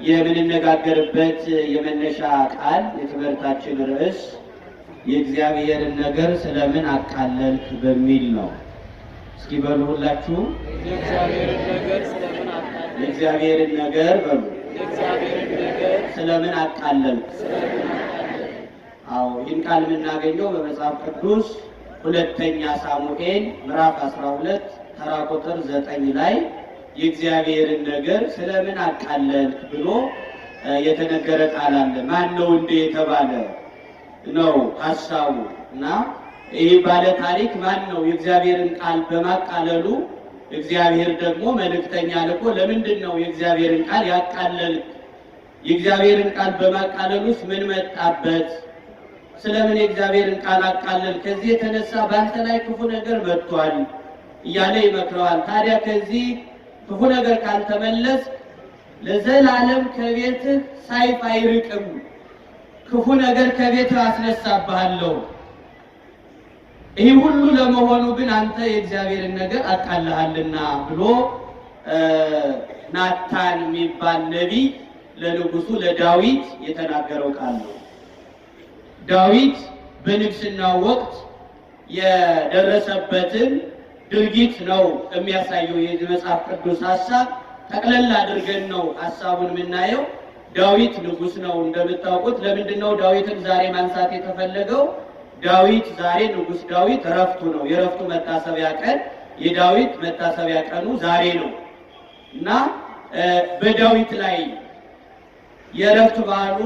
የምንነጋገርበት የመነሻ ቃል የትምህርታችን ርዕስ የእግዚአብሔርን ነገር ስለምን አቃለልክ በሚል ነው። እስኪ በሉ ሁላችሁ የእግዚአብሔርን ነገር በሉ ስለምን አቃለልክ። አዎ ይህን ቃል የምናገኘው በመጽሐፍ ቅዱስ ሁለተኛ ሳሙኤል ምዕራፍ 12 ተራ ቁጥር 9 ላይ የእግዚአብሔርን ነገር ስለምን አቃለልክ ብሎ የተነገረ ቃል አለ። ማን ነው እንደ የተባለ ነው ሐሳቡ እና ይህ ባለ ታሪክ ማን ነው? የእግዚአብሔርን ቃል በማቃለሉ እግዚአብሔር ደግሞ መልእክተኛ ልኮ ለምንድን ነው የእግዚአብሔርን ቃል ያቃለልክ? የእግዚአብሔርን ቃል በማቃለሉስ ምን መጣበት? ስለምን የእግዚአብሔርን ቃል አቃለል? ከዚህ የተነሳ በአንተ ላይ ክፉ ነገር መጥቷል እያለ ይመክረዋል። ታዲያ ከዚህ ክፉ ነገር ካልተመለስ ለዘላለም ከቤትህ ሰይፍ አይርቅም፣ ክፉ ነገር ከቤትህ አስነሳብሃለሁ። ይህ ሁሉ ለመሆኑ ግን አንተ የእግዚአብሔርን ነገር አቃልሃልና ብሎ ናታን የሚባል ነቢይ ለንጉሱ ለዳዊት የተናገረው ቃል ነው። ዳዊት በንግስናው ወቅት የደረሰበትን ድርጊት ነው የሚያሳየው የዚህ መጽሐፍ ቅዱስ ሐሳብ። ጠቅለል አድርገን ነው ሐሳቡን የምናየው። ዳዊት ንጉስ ነው እንደምታውቁት። ለምንድን ነው ዳዊትን ዛሬ ማንሳት የተፈለገው? ዳዊት ዛሬ ንጉስ ዳዊት እረፍቱ ነው። የእረፍቱ መታሰቢያ ቀን የዳዊት መታሰቢያ ቀኑ ዛሬ ነው እና በዳዊት ላይ የእረፍቱ በዓሉ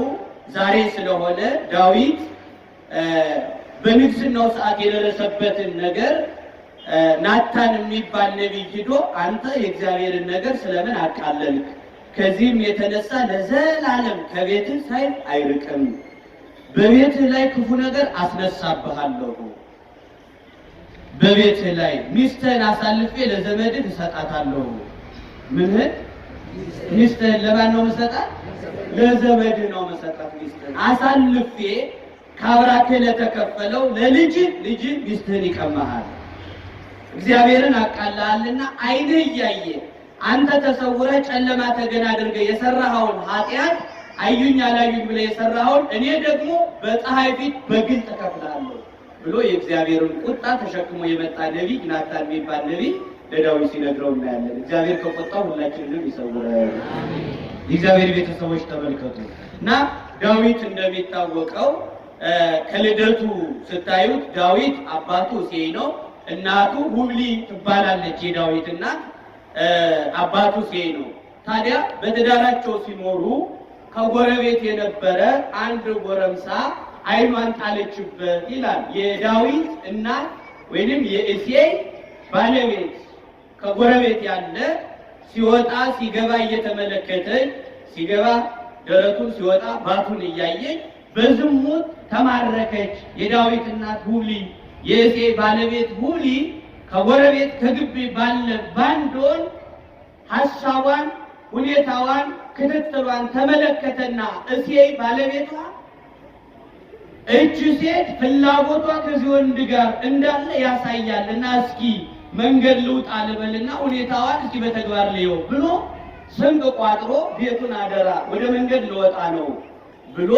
ዛሬ ስለሆነ ዳዊት በንግስናው ሰዓት የደረሰበትን ነገር ናታን የሚባል ነቢይ ሂዶ አንተ የእግዚአብሔርን ነገር ስለምን አቃለልክ? ከዚህም የተነሳ ለዘላለም ከቤትህ ሰይፍ አይርቅም፣ በቤትህ ላይ ክፉ ነገር አስነሳብሃለሁ። በቤትህ ላይ ሚስትህን አሳልፌ ለዘመድህ እሰጣታለሁ። ምንህን? ሚስትህን ለማን ነው የምሰጣት? ለዘመድህ ነው የምሰጣት። ሚስትህን አሳልፌ ከአብራክህ ለተከፈለው ለልጅህ ሚስትህን ይቀማሃል። እግዚአብሔርን አቃልሃልና ዓይንህ እያየ አንተ ተሰውረህ ጨለማ ተገን አድርገህ የሰራኸውን ኃጢአት አዩኝ አላዩኝ ብለህ የሰራኸውን እኔ ደግሞ በፀሐይ ፊት በግልጥ እከፍልሃለሁ ብሎ የእግዚአብሔርን ቁጣ ተሸክሞ የመጣ ነቢይ ናታን የሚባል ነቢይ ለዳዊት ሲነግረው እናያለን። እግዚአብሔር ከቁጣው ሁላችንንም ይሰውረን። የእግዚአብሔር ቤተሰቦች ተመልከቱ እና ዳዊት እንደሚታወቀው ከልደቱ ስታዩት ዳዊት አባቱ ሴይ ነው፣ እናቱ ሁብሊ ትባላለች። የዳዊት እናት አባቱ ሴይ ነው። ታዲያ በትዳራቸው ሲኖሩ ከጎረቤት የነበረ አንድ ጎረምሳ ዓይኗን ጣለችበት ይላል። የዳዊት እናት ወይንም የእሴይ ባለቤት ከጎረቤት ያለ ሲወጣ ሲገባ እየተመለከተች ሲገባ ደረቱን ሲወጣ ባቱን እያየች በዝሙት ተማረከች። የዳዊት እናት ሁብሊ የእሴይ ባለቤት ሁብሊ ከጎረቤት ከግቢ ባለ ባንዶን ሐሳቧን ሁኔታዋን ክትትሏን ተመለከተና እሴይ ባለቤቷ እቺ ሴት ፍላጎቷ ከዚህ ወንድ ጋር እንዳለ ያሳያልና እስኪ መንገድ ልውጣ ልበልና ሁኔታዋን እስኪ በተግባር ልየው ብሎ ስንቅ ቋጥሮ ቤቱን አደራ ወደ መንገድ ልወጣ ነው ብሎ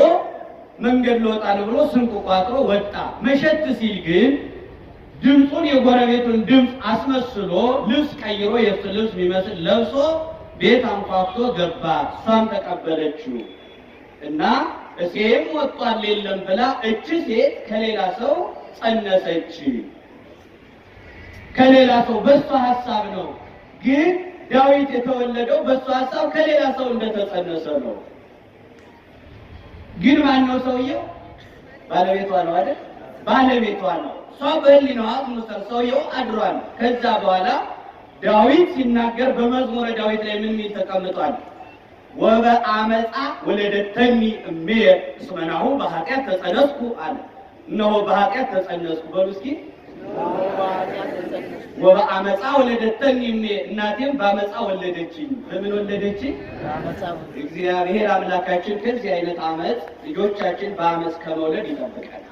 ብሎ ስንቅ ቋጥሮ ወጣ። መሸት ሲል ግን ድምፁን የጎረቤቱን ድምፅ አስመስሎ ልብስ ቀይሮ የእሱ ልብስ የሚመስል ለብሶ ቤት አንኳኩቶ ገባ። እሷም ተቀበለችው እና እሴይም ወጥቷል የለም ብላ እቺ ሴት ከሌላ ሰው ጸነሰች። ከሌላ ሰው በሷ ሐሳብ ነው። ግን ዳዊት የተወለደው በሷ ሐሳብ ከሌላ ሰው እንደተጸነሰ ነው። ግን ማን ነው ሰውየው? ባለቤቷ ነው አይደል? ባለቤቷ ነው። ሰው በህሊናዋ ሙሰል ሰውየው አድሯል። ከዛ በኋላ ዳዊት ሲናገር በመዝሙረ ዳዊት ላይ ምን ሚል ተቀምጧል? ወበአመፃ ወለደተኒ እምየ እስመናሁ በኃጢአት ተጸነስኩ አለ። እነሆ በኃጢአት ተጸነስኩ በሉ እስኪ። ወበአመፃ ወለደተኒ እምየ እናቴም በአመፃ ወለደችኝ። በምን ወለደችኝ? እግዚአብሔር አምላካችን ከዚህ አይነት አመፅ ልጆቻችን በአመፅ ከመውለድ ይጠብቃል።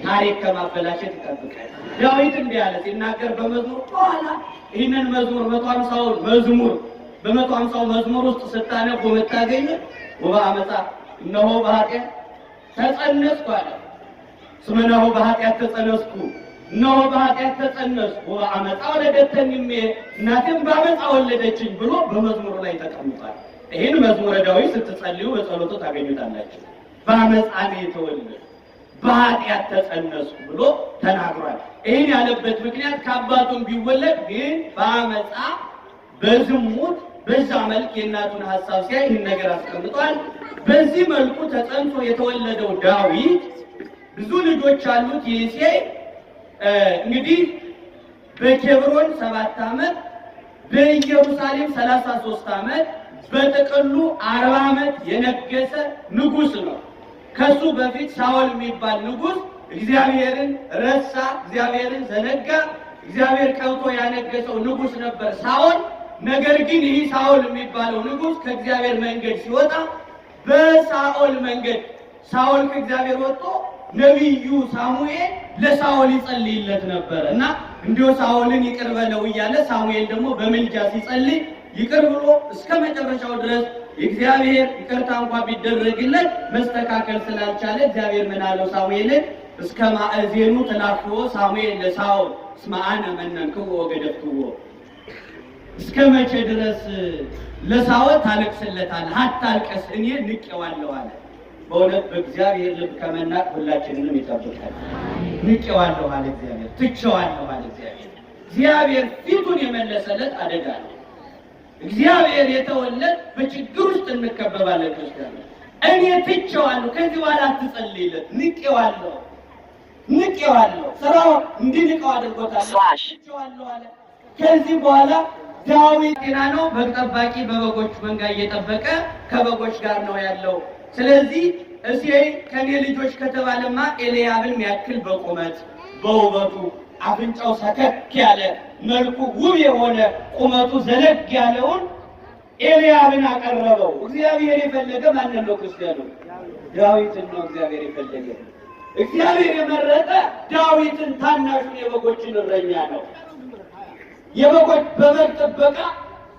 ታሪክ ከማበላሸት ይጠብቃል። ዳዊት እንዲህ አለ ሲናገር በመዝሙር በኋላ ይህንን መዝሙር 150ውን መዝሙር በ150ው መዝሙር ውስጥ ስታነቡ መታገኝ ወበአመፃ እነሆ በኃጢአት ተጸነስኩ አለ። ስመናሁ በኃጢአት ተጸነስኩ እነሆ በኃጢአት ተጸነስኩ ወበአመፃ ወለደተኝ እናቴም በአመፃ ወለደችኝ ብሎ በመዝሙሩ ላይ ተቀምጧል። ይህን መዝሙረ ዳዊት ስትጸልዩ በጸሎቱ ታገኙታላችሁ። በአመፃ ነው የተወለድኩ በኃጢአት ተጸነስኩ ብሎ ተናግሯል። ይህን ያለበት ምክንያት ከአባቱም ቢወለድ ግን በአመፃ በዝሙት በዛ መልክ የእናቱን ሐሳብ ሲያይ ይህን ነገር አስቀምጧል። በዚህ መልኩ ተጸንሶ የተወለደው ዳዊት ብዙ ልጆች አሉት። ይሴይ እንግዲህ በኬብሮን 7 ዓመት በኢየሩሳሌም 33 ዓመት በጥቅሉ 40 ዓመት የነገሰ ንጉስ ነው። ከሱ በፊት ሳኦል የሚባል ንጉስ እግዚአብሔርን ረሳ፣ እግዚአብሔርን ዘነጋ። እግዚአብሔር ቀውቶ ያነገሰው ንጉስ ነበር ሳኦል። ነገር ግን ይህ ሳኦል የሚባለው ንጉስ ከእግዚአብሔር መንገድ ሲወጣ በሳኦል መንገድ ሳኦል ከእግዚአብሔር ወጥቶ ነቢዩ ሳሙኤል ለሳኦል ይጸልይለት ነበር እና እንዲሁ ሳኦልን ይቅር በለው እያለ ሳሙኤል ደግሞ በመልጃ ሲጸልይ ይቅር ብሎ እስከ መጨረሻው ድረስ እግዚአብሔር ይቅርታ እንኳን ቢደረግለት መስተካከል ስላልቻለ እግዚአብሔር ምን አለው ሳሙኤልን እስከ ማዕዜኑ ተናፍሮ ሳሙኤል ለሳኦል ስማአነ መነንክዎ ወገደፍክዎ እስከ መቼ ድረስ ለሳኦል ታለቅስለታለህ? አታልቀስ፣ እኔ ንቄዋለሁ አለ። በእውነት በእግዚአብሔር ልብ ከመናቅ ሁላችንንም ይጠብቃል። ንቄዋለሁ አለ እግዚአብሔር፣ ትቼዋለሁ አለ እግዚአብሔር። እግዚአብሔር ፊቱን የመለሰለት አደጋ ነው። እግዚአብሔር የተወለት በችግር ውስጥ እንከበባለን። ክርስቲያኖች እኔ ትቼዋለሁ፣ ከዚህ በኋላ አትጸልይለት፣ ንቄዋለሁ። ስራው እንዲንቀው አድርጎታል። ትቼዋለሁ አለ። ከዚህ በኋላ ዳዊት ጤና ነው፣ በግ ጠባቂ በበጎች መንጋ እየጠበቀ ከበጎች ጋር ነው ያለው። ስለዚህ እሴይ ከኔ ልጆች ከተባለማ ኤልያብን ያክል በቁመት በውበቱ አፍንጫው ሰከክ ያለ መልኩ ውብ የሆነ ቁመቱ ዘለግ ያለውን ኤልያብን አቀረበው። እግዚአብሔር የፈለገ ማንን ነው? ክርስቲያኖች ዳዊትን ነው እግዚአብሔር የፈለገ። እግዚአብሔር የመረጠ ዳዊትን ታናሹን የበጎችን እረኛ ነው። የበጎች በበግ ጥበቃ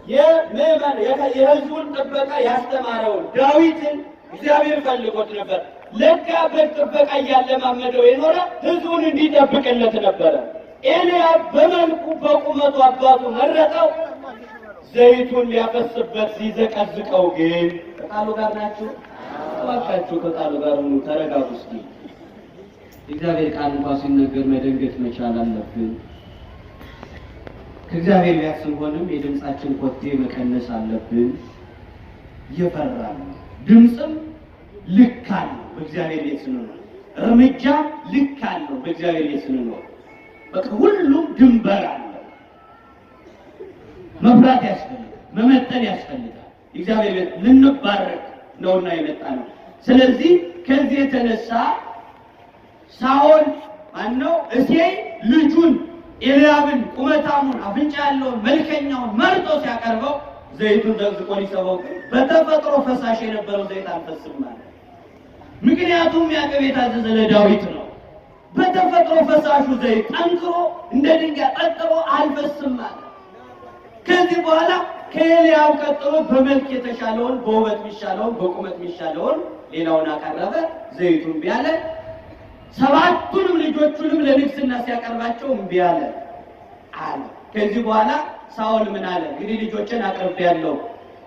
የምዕመን የሕዝቡን ጥበቃ ያስተማረውን ዳዊትን እግዚአብሔር ፈልጎት ነበር። ለካ በግ ጥበቃ እያለማመደው የኖረ ሕዝቡን እንዲጠብቅለት ነበረ። ኤልያብ በመልኩ በቁመቱ አባቱ መረጠው። ዘይቱን ሊያፈስበት ሲዘቀዝቀው ግን ከቃሉ ጋር ናችሁ? እባካችሁ ከቃሉ ጋር ሁኑ። ተረጋጉ እስኪ። እግዚአብሔር ቃል እንኳን ሲነገር መደንገጥ መቻል አለብን። ከእግዚአብሔር ጋር ስንሆንም የድምፃችን ኮቴ መቀነስ አለብን። እየፈራን ድምፅም ልክ አለው በእግዚአብሔር ቤት ስንኖር፣ እርምጃ ልክ አለው በእግዚአብሔር ቤት ስንኖር። በቃ ሁሉም ድንበር አለው። መፍራት ያስፈልጋል፣ መመጠን ያስፈልጋል። እግዚአብሔር ቤት ልንባረክ ነውና የመጣ ነው። ስለዚህ ከዚህ የተነሳ ሳኦል ማነው እሴይ ልጁን ኤልያብን ቁመታሙን አፍንጫ ያለውን መልከኛውን መርጦ ሲያቀርበው ዘይቱን ዘግዝቆ ሊሰበው በተፈጥሮ ፈሳሽ የነበረው ዘይት አልፈስም ማለት። ምክንያቱም ያዕቆብ የታዘዘ ለዳዊት ነው። በተፈጥሮ ፈሳሹ ዘይት ጠንክሮ እንደ ድንጋይ ጠጥሮ አልፈስም ማለት። ከዚህ በኋላ ከኤልያብ ቀጥሎ በመልክ የተሻለውን በውበት የሚሻለውን በቁመት የሚሻለውን ሌላውን አቀረበ። ዘይቱን እምቢ አለ። ሰባቱንም ልጆቹንም ለንግስና ሲያቀርባቸው እምቢ አለ። ከዚህ በኋላ ሳኦል ምን አለ? እንግዲህ ልጆችን አቅርቤያለሁ፣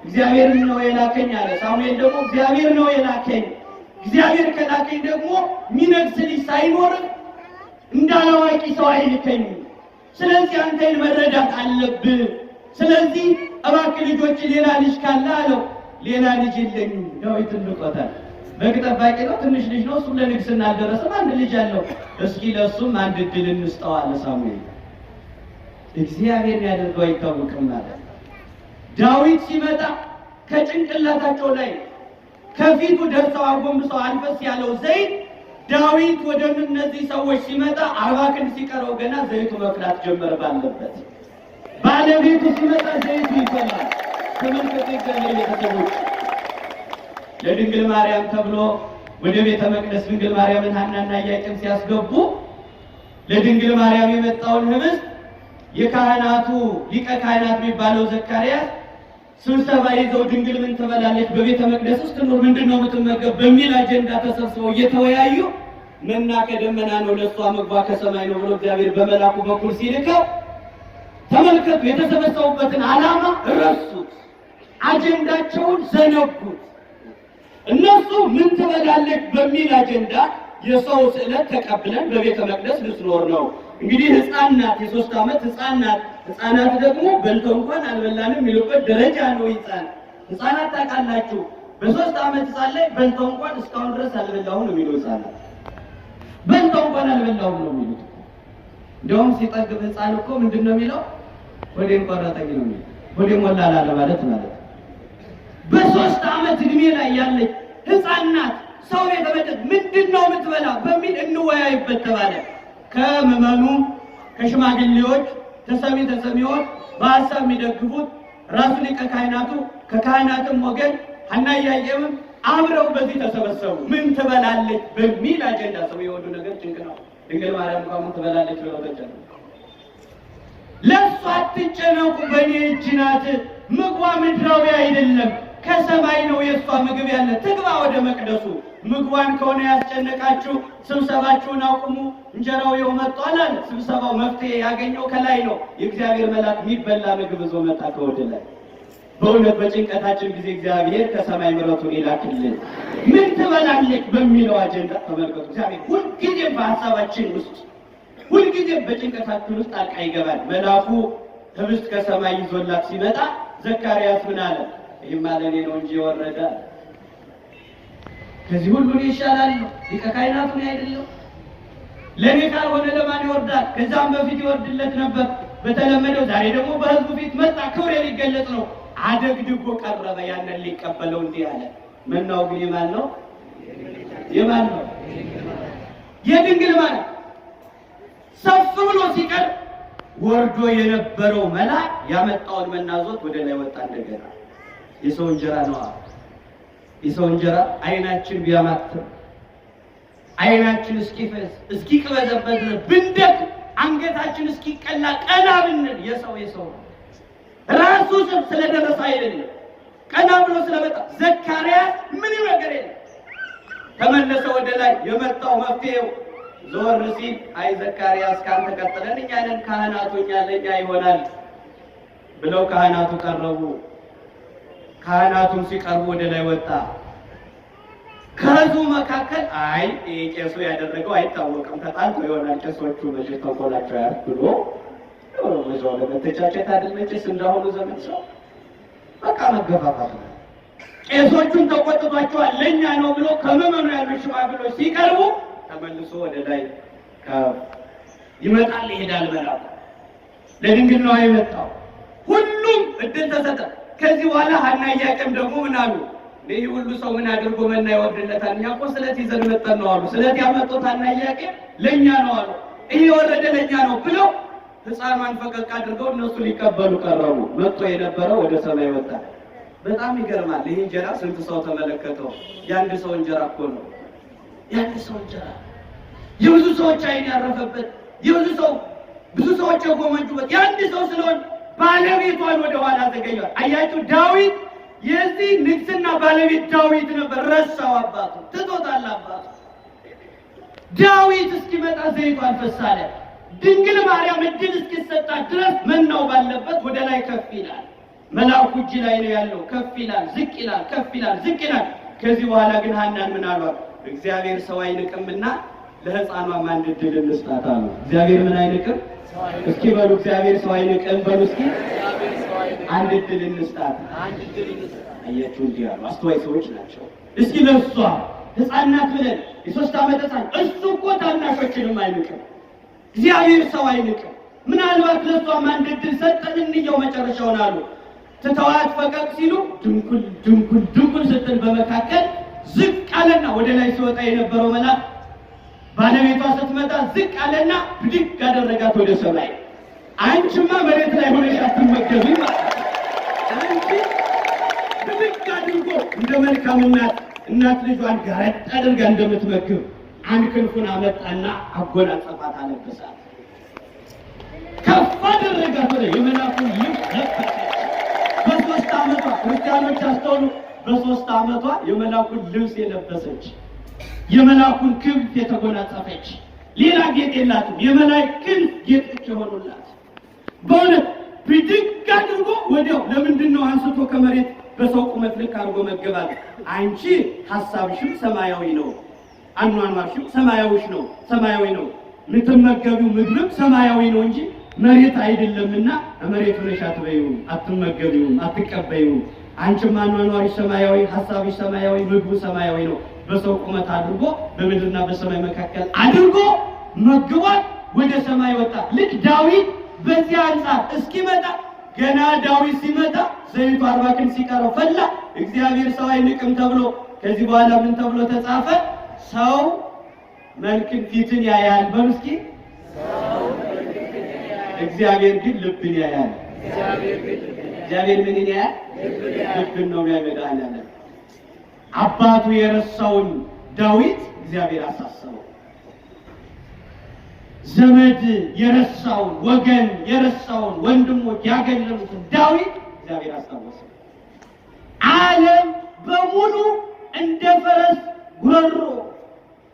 እግዚአብሔር ነው የላከኝ አለ። ሳሙኤል ደግሞ እግዚአብሔር ነው የላከኝ፣ እግዚአብሔር ከላከኝ ደግሞ ሚነግስ ልጅ ሳይኖር እንዳላዋቂ ሰው አይልከኝ። ስለዚህ አንተን መረዳት አለብህ። ስለዚህ እባክህ ልጆች ሌላ ልጅ ካለ አለው። ሌላ ልጅ የለኝም። ዳዊትን ልቆታል። በግ ጠባቂ ነው፣ ትንሽ ልጅ ነው። እሱም ለንግስና አልደረሰም። አንድ ልጅ አለው። እስኪ ለእሱም አንድ እድል እንስጠው አለ ሳሙኤል። እግዚአብሔር ያደርገው አይታወቅም ማለት። ዳዊት ሲመጣ ከጭንቅላታቸው ላይ ከፊቱ ደርሰው አጎንብሰው አልፈስ ያለው ዘይት ዳዊት ወደ እነዚህ ሰዎች ሲመጣ 40 ክንድ ሲቀረው ገና ዘይቱ መፍላት ጀመረ ባለበት። ባለቤቱ ሲመጣ ዘይቱ ይፈላል። ተመልከቱ እግዚአብሔር ቤተሰቦች፣ ለድንግል ማርያም ተብሎ ወደ ቤተ መቅደስ ድንግል ማርያምን ሐናና ኢያቄም ሲያስገቡ ለድንግል ማርያም የመጣውን ህብስት የካህናቱ ሊቀ ካህናት የሚባለው ዘካርያስ ስብሰባ ይዘው ድንግል ምን ትበላለች በቤተ መቅደስ ውስጥ ነው ምንድነው የምትመገብ በሚል አጀንዳ ተሰብስበው እየተወያዩ መና ከደመና ነው ለሷ ምግቧ ከሰማይ ነው ብሎ እግዚአብሔር በመላኩ በኩል ሲልከው ተመልከቱ። የተሰበሰቡበትን ዓላማ ረሱት፣ አጀንዳቸውን ዘነጉት። እነሱ ምን ትበላለች በሚል አጀንዳ የሰው ስዕለት ተቀብለን በቤተ መቅደስ ልትኖር ነው። እንግዲህ ህፃናት የ3 ዓመት ህፃናት ደግሞ በልተው እንኳን አልበላንም የሚሉበት ደረጃ ነው። ህፃናት ታውቃላችሁ፣ በ3 ዓመት ህፃን ላይ በልተው እንኳን እስካሁን ድረስ አልበላሁም ነው የሚለው። ህፃናት በልተው እንኳን አልበላሁም ነው የሚሉት። እንደውም ሲጠግብ ህፃን እኮ ምንድነው የሚለው? ወዴን ቆረጠኝ ነው የሚለው። ወዴን ሞላላ ለማለት ማለት ነው። በ3 ዓመት እድሜ ላይ ያለች ህፃናት ሰው የተበደለ ምንድነው የምትበላ በሚል እንወያይበት ተባለ። ከመመኑ ከሽማግሌዎች ተሰሚዎች በሐሳብ የሚደግፉት ራሱ ሊቀ ካህናቱ ከካህናትም ወገን ሐና ኢያቄምም አብረው በዚህ ተሰበሰቡ። ምን ትበላለች በሚል አጀንዳ። ሰው የወዱ ነገር ጭንቅ ነው። ድንግል ማርያም እንኳን ምን ትበላለች ብለው ተጨነቁ። ለእሷ አትጨነቁ፣ በእኔ እጅ ናት። ምግቧ ምድራዊ አይደለም ከሰማይ ነው የእሷ ምግብ ያለ። ትግባ ወደ መቅደሱ። ምግቧን ከሆነ ያስጨነቃችሁ ስብሰባችሁን አቁሙ፣ እንጀራው ይኸው መጥቷል አለ። ስብሰባው መፍትሄ ያገኘው ከላይ ነው። የእግዚአብሔር መልአክ የሚበላ ምግብ ይዞ መጣ ከወደ ላይ። በእውነት በጭንቀታችን ጊዜ እግዚአብሔር ከሰማይ ምሕረቱን ይላክልን። ምን ትበላለች በሚለው አጀንዳ ተመልከቱ። እግዚአብሔር ሁልጊዜም በሀሳባችን ውስጥ ሁልጊዜም በጭንቀታችን ውስጥ ጣልቃ ይገባል። መልአኩ ህብስት ከሰማይ ይዞላት ሲመጣ ዘካርያስ ምን አለ? ይህማ ለእኔ ነው እንጂ የወረደ ከዚህ ሁሉ ይሻላል ነው። ሊቀ ካህናቱ አይደለም? ለእኔ ካልሆነ ለማን ይወርዳል? ከዛም በፊት ይወርድለት ነበር በተለመደው። ዛሬ ደግሞ በህዝቡ ፊት መጣ፣ ክብር ሊገለጽ ነው። አደግድጎ ቀረበ። ያንን ሊቀበለው እንዲህ አለ። መናው ግን የማን ነው? የማን ነው? የድንግል ማርያም። ሰፍ ብሎ ሲቀር ወርዶ የነበረው መልአክ ያመጣውን መናዞት ወደ ላይ ወጣ። እንደገና የሰው እንጀራ ነው። የሰው እንጀራ አይናችን ቢያማትር አይናችን እስኪፈስ እስኪቅበዘበዝ ብንደቅ አንገታችን እስኪቀላ ቀና ብንል የሰው ራሱ ስም ስለደረሰ አይደለም። ቀና ብሎ ስለመጣ ዘካርያስ ምንም ነገር የለም። ተመለሰ ወደ ላይ። የመጣው መፍትሄው ዞር ሲል አይ ዘካርያስ ካንተ ቀጥለን እኛ ነን ካህናቱ፣ እኛ ለኛ ይሆናል ብለው ካህናቱ ቀረቡ። ካህናቱን ሲቀርቡ ወደ ላይ ወጣ። ከህዝቡ መካከል አይ ቄሱ ያደረገው አይታወቅም፣ ተጣልቶ ይሆናል ቄሶቹ መቼ ተንኮላቸው ያርፍ ብሎ ወዘው ለመተቻቸት አይደል መቼስ እንዳሁኑ ዘመን ሰው በቃ መገፋፋት ነው። ቄሶቹን ተቆጥቷቸዋል፣ ለኛ ነው ብሎ ከመመኑ ያሉ ሽማግሌዎች ሲቀርቡ ተመልሶ ወደ ላይ ይመጣል ይሄዳል። መልአኩ ለድንግል ነው የመጣው። ሁሉም እድል ተሰጠ። ከዚህ በኋላ ሐና ኢያቄም ደግሞ ምን አሉ? ይህ ሁሉ ሰው ምን አድርጎ መና ይወርድለታል? እኛ እኮ ስለት ይዘን መጠን ነው አሉ። ስለት ያመጡት ሐና ኢያቄም ለኛ ነው አሉ። ይሄ የወረደ ለኛ ነው ብለው ሕፃኗን ፈቀቅ አድርገው እነሱ ሊቀበሉ ቀረቡ። መጥቶ የነበረው ወደ ሰማይ ወጣ። በጣም ይገርማል። ይህ እንጀራ ስንት ሰው ተመለከተው? የአንድ ሰው እንጀራ እኮ ነው። የአንድ ሰው እንጀራ የብዙ ሰዎች አይን ያረፈበት፣ ብዙ ሰዎች የጎመጁበት የአንድ ሰው ስለሆነ ባለቤቷን ወደ ኋላ ተገኘዋል። አያችሁ፣ ዳዊት የዚህ ንግስና ባለቤት ዳዊት ነበር። ረሳው፣ አባቱ ትቶታል። አባቱ ዳዊት እስኪመጣ ዘይቱ አልፈሳለ። ድንግል ማርያም እድል እስኪሰጣት ድረስ መናው ባለበት ወደ ላይ ከፍ ይላል። መልአኩ እጅ ላይ ነው ያለው። ከፍ ይላል፣ ዝቅ ይላል፣ ከፍ ይላል፣ ዝቅ ይላል። ከዚህ በኋላ ግን ሐናን ምን አሏት? እግዚአብሔር ሰው አይንቅምና ለሕፃኗ አንድ እድል እንስጣት አሉ። እግዚአብሔር ምን አይንቅም? እስኪ በሉ እግዚአብሔር ሰው አይንቅም በሉ እስኪ። አንድ እድል እንስጣት። አያችሁ፣ እንዲህ ያሉ አስተዋይ ሰዎች ናቸው። እስኪ ለሷ ሕፃናት ብለን የ3 ዓመት ሕፃን እሱ እኮ ታናሾችንም አይንቅም። እግዚአብሔር ሰው አይንቅም። ምናልባት ለሷም አንድ እድል ሰጠን እንየው መጨረሻውን አሉ። ትተዋት ፈቀቅ ሲሉ ድንኩል ስትል በመካከል ዝቅ አለና ወደ ላይ ሲወጣ የነበረው መልአክ ባለቤቷ ስትመጣ ዝቅ አለና ብድግ አደረጋት ወደ ሰማይ። አንቺማ መሬት ላይ ሆነሽ አትመገቢም ማለት አንቺ ብድግ አድርጎ እንደ መልካም እናት ልጇን ጋር አድርጋ እንደምትመግብ አንድ ክንፉን አመጣና አጎናጸፋት፣ አለበሳት፣ ከፍ አደረጋት። የመልአኩን ልብስ ለበሰች። በ3 ዓመቷ ክርስቲያኖች አስተውሉ፣ በ3 ዓመቷ የመልአኩን ልብስ የለበሰች፣ የመልአኩን ክንፍ የተጎናጸፈች፣ ሌላ ጌጥ የላትም። የመላእክት ክንፍ ጌጦች የሆኑላት በእውነት ብድግ አድርጎ ወዲያው ለምንድን ነው አንስቶ ከመሬት በሰው ቁመት ልክ አድርጎ መገባት? አንቺ ሐሳብሽም ሰማያዊ ነው፣ አኗኗርሽም ሰማያዊ ነው፣ የምትመገቢው ምግብም ሰማያዊ ነው እንጂ መሬት አይደለምና መሬት ሆነሽ አትበይውም፣ አትመገቢውም፣ አትቀበይውም። አንቺም አኗኗርሽ ሰማያዊ፣ ሐሳብሽ ሰማያዊ፣ ምግቡ ሰማያዊ ነው። በሰው ቁመት አድርጎ በምድርና በሰማይ መካከል አድርጎ መግቧት ወደ ሰማይ ወጣ። ልክ ዳዊት በዚህ አንጻር እስኪመጣ ገና ዳዊት ሲመጣ ዘይቱ 40 ክንድ ሲቀረው ፈላ። እግዚአብሔር ሰው አይንቅም ተብሎ ከዚህ በኋላ ምን ተብሎ ተጻፈ? ሰው መልክን ፊትን ያያል። በምስኪ እግዚአብሔር ግን ልብን ያያል። እግዚአብሔር ምን ያያል? ልብን ነው የሚያመጣው። አባቱ የረሳውን ዳዊት እግዚአብሔር አሳሰበው። ዘመድ የረሳውን፣ ወገን የረሳውን፣ ወንድሞች ያገለሉትን ዳዊት እግዚአብሔር አስታወሰ። ዓለም በሙሉ እንደ ፈረስ ጉረሮ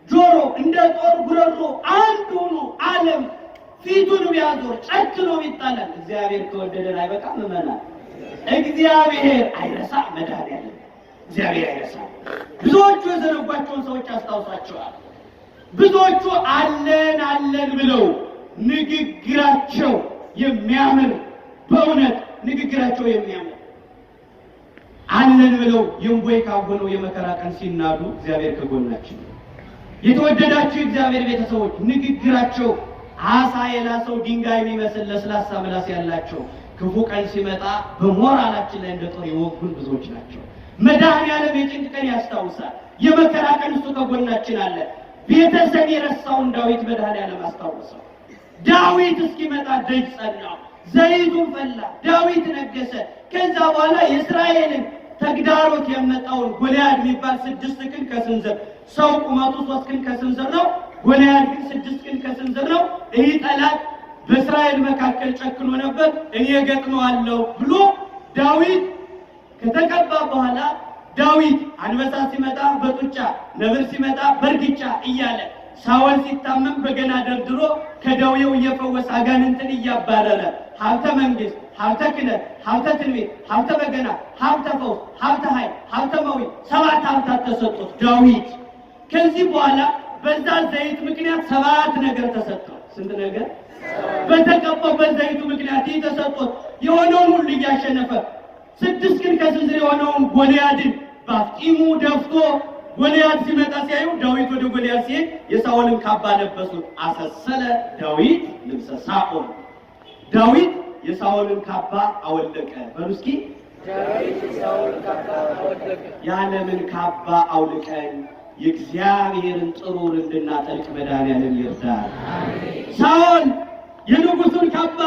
ጆሮ፣ እንደ ጦር ጉረሮ አንድ ሆኖ ዓለም ፊቱን ቢያዞር ጨክኖ ቢጣላል እግዚአብሔር ከወደደን አይበቃም? እመናል። እግዚአብሔር አይረሳ። መድኃኒዓለም እግዚአብሔር አይረሳ። ብዙዎቹ የዘነጓቸውን ሰዎች አስታውሳቸዋል። ብዙዎቹ አለን ብለው ንግግራቸው የሚያምር፣ በእውነት ንግግራቸው የሚያምር አለን ብለው የእምቦይ ካወነው የመከራ ቀን ሲናዱ እግዚአብሔር ከጎናችን ነው። የተወደዳችሁ እግዚአብሔር ቤተሰቦች ንግግራቸው አሳ የላሰው ድንጋይ የሚመስል ለስላሳ ምላስ ያላቸው ክፉ ቀን ሲመጣ በሞራላችን ላይ እንደ ጦር የወጉን ብዙዎች ናቸው። መድኃኒዓለም የጭንቅ ቀን ያስታውሳል። የመከራ ቀን እሱ ከጎናችን አለ። ቤተሰብ የረሳውን ዳዊት መድኃኒዓለም አስታወሰው። ዳዊት እስኪመጣ ደጅ ጸናው፣ ዘይቱን ፈላ፣ ዳዊት ነገሰ። ከዛ በኋላ የእስራኤልን ተግዳሮት የመጣውን ጎልያድ የሚባል 6 ክንድ ከስንዝር፣ ሰው ቁመቱ 3 ክንድ ከስንዝር ነው፣ ጎልያድ ግን 6 ክንድ ከስንዝር ነው። ይህ ጠላት በእስራኤል መካከል ጨክኖ ነበር። እኔ ገጥመዋለሁ ብሎ ዳዊት ከተቀባ በኋላ ዳዊት አንበሳ ሲመጣ በጡጫ ነብር ሲመጣ በርግጫ እያለ ሳውል ሲታመም በገና ደርድሮ ከደዌው እየፈወሰ አጋንንትን እያባረረ ሀብተ መንግስት፣ ሀብተ ክህነት፣ ሀብተ ትንቢት፣ ሀብተ በገና፣ ሀብተ ፈውስ፣ ሀብተ ኃይል፣ ሀብተ መዊ 7 ሀብታት ተሰጡት ዳዊት። ከዚህ በኋላ በዛ ዘይት ምክንያት 7 ነገር ተሰጠው። ስንት ነገር? በተቀባው በዘይቱ ምክንያት ይህ ተሰጥቶት የሆነውን ሁሉ እያሸነፈ 6 ክንድ ከስንዝር የሆነውን ጎልያድን በአፍጢሙ ደፍቶ ጎልያድ ሲመጣ ሲያዩ ዳዊት ወደ ጎልያድ ሲሄድ የሳኦልን ካባ ለበሱት። አሰሰለ ዳዊት ልብሰ ሳኦል፣ ዳዊት የሳኦልን ካባ አወለቀ። በሉ እስኪ ዳዊት የሳኦልን ካባ አወለቀ። የዓለምን ካባ አውልቀን የእግዚአብሔርን ጥሩር እንድናጠልቅ መድኃኒዓለም ይርዳል። ሳኦል የንጉሱን ካባ